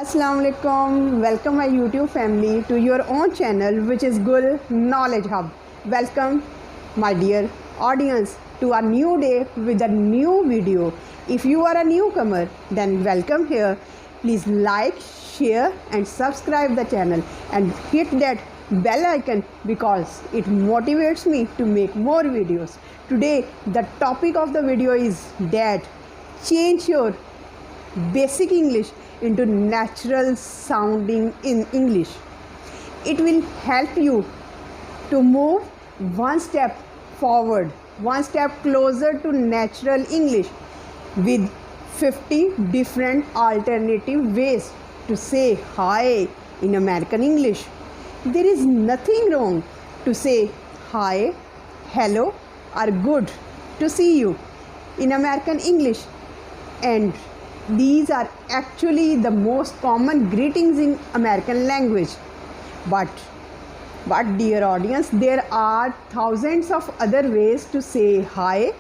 Assalamu alaikum. Welcome my YouTube family to your own channel which is Gul Knowledge Hub. Welcome my dear audience to a new day with a new video. If you are a newcomer then welcome here. Please like, share and subscribe the channel and hit that bell icon because it motivates me to make more videos. Today the topic of the video is that change your basic English into natural sounding in English. It will help you to move one step forward, one step closer to natural English with 50 different alternative ways to say hi in American English. There is nothing wrong to say hi, hello or good to see you in American English, and these are actually the most common greetings in American language. But dear audience, there are thousands of other ways to say hi,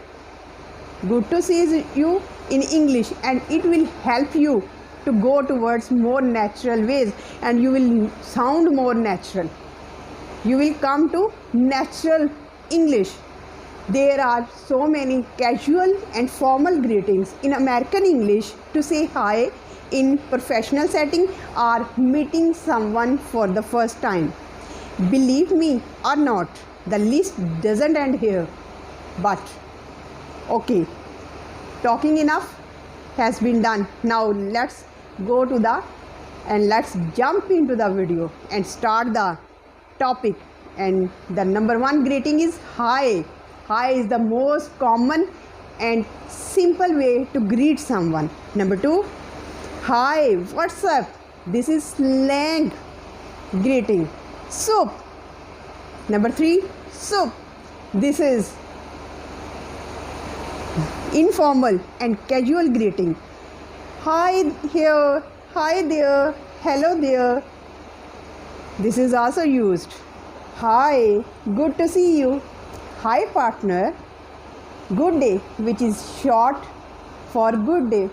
good to see you in English, and it will help you to go towards more natural ways and you will sound more natural. You will come to natural English. There are so many casual and formal greetings in American English to say hi in professional setting or meeting someone for the first time. Believe me or not, the list doesn't end here. But okay, talking enough has been done. Now let's go to let's jump into the video and start the topic. And the number one greeting is hi. Hi is the most common and simple way to greet someone. Number two, hi, what's up? This is slang greeting. Soup. Number three, soup. This is informal and casual greeting. Hi here, hi there, hello there. This is also used. Hi, good to see you. Hi partner, good day, which is short for good day.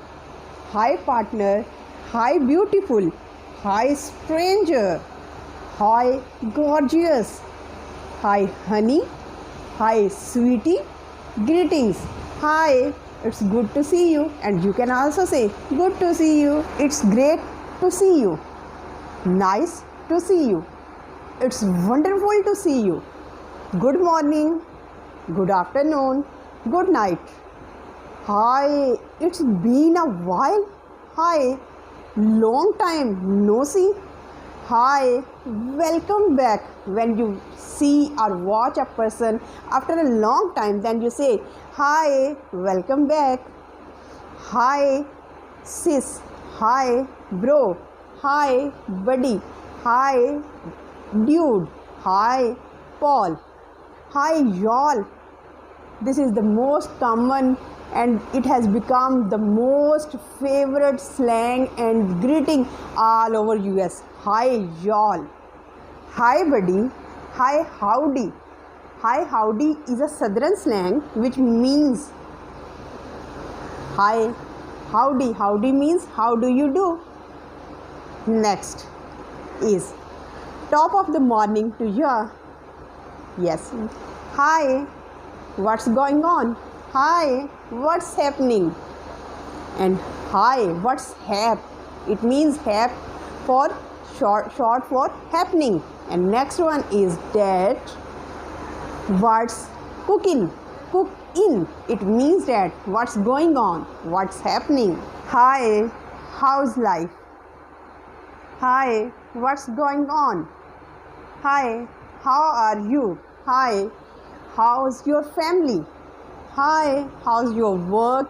Hi partner, hi beautiful, hi stranger, hi gorgeous, hi honey, hi sweetie. Greetings. Hi, it's good to see you, and you can also say good to see you. It's great to see you. Nice to see you. It's wonderful to see you. Good morning. Good afternoon, good night. Hi, it's been a while. Hi, long time no see. Hi, welcome back. When you see or watch a person after a long time, then you say, hi, welcome back. Hi, sis. Hi, bro. Hi, buddy. Hi, dude. Hi, Paul. Hi, y'all. This is the most common and it has become the most favorite slang and greeting all over US. Hi, y'all. Hi, buddy. Hi, howdy. Hi, howdy is a southern slang which means hi, howdy. Howdy means how do you do? Next is top of the morning to you. Yes. Hi, what's going on? Hi, what's happening? And hi, what's hap? It means hap for short for happening. And next one is that what's cooking? Cook in. It means that what's going on? What's happening? Hi, how's life? Hi, what's going on? Hi, how are you? Hi, how's your family? Hi, how's your work?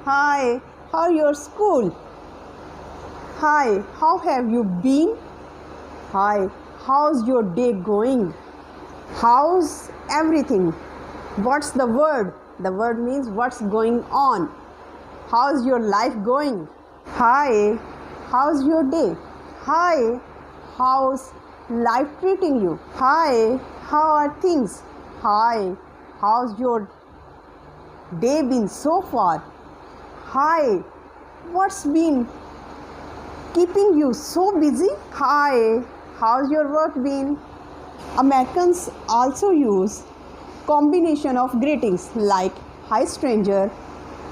Hi, how's your school? Hi, how have you been? Hi, how's your day going? How's everything? What's the word? The word means what's going on. How's your life going? Hi, how's your day? Hi, how's life treating you? Hi, how are things? Hi, how's your day been so far? Hi, what's been keeping you so busy? Hi, how's your work been? Americans also use combination of greetings like hi stranger,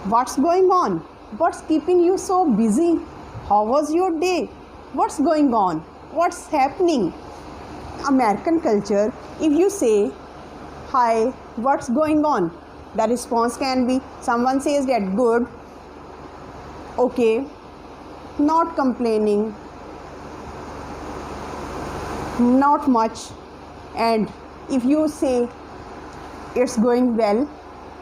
what's going on, what's keeping you so busy, how was your day, what's going on, what's happening. American culture, if you say hi, what's going on, the response can be someone says that good, okay, not complaining, not much. And if you say it's going well,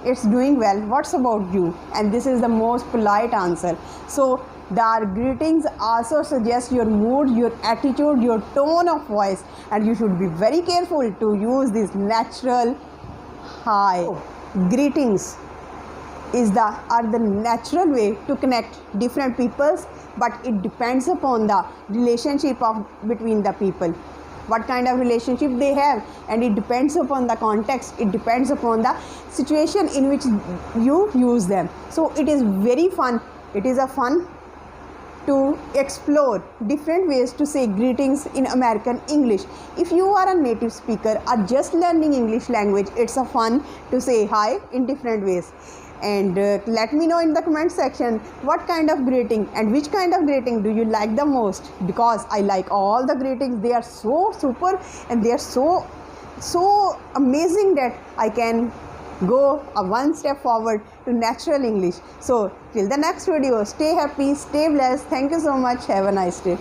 it's doing well, what's about you, and this is the most polite answer. So the greetings also suggest your mood, your attitude, your tone of voice, and you should be very careful to use this natural hi. Greetings are the natural way to connect different peoples, but it depends upon the relationship between the people, what kind of relationship they have, and it depends upon the context, it depends upon the situation in which you use them. So it is very fun, it is a fun to explore different ways to say greetings in American English. If you are a native speaker or just learning English language, it's a fun to say hi in different ways. And let me know in the comment section what kind of greeting and which kind of greeting do you like the most, because I like all the greetings. They are so super and they are so amazing that I can go one step forward to natural English. So till the next video, stay happy, stay blessed. Thank you so much. Have a nice day.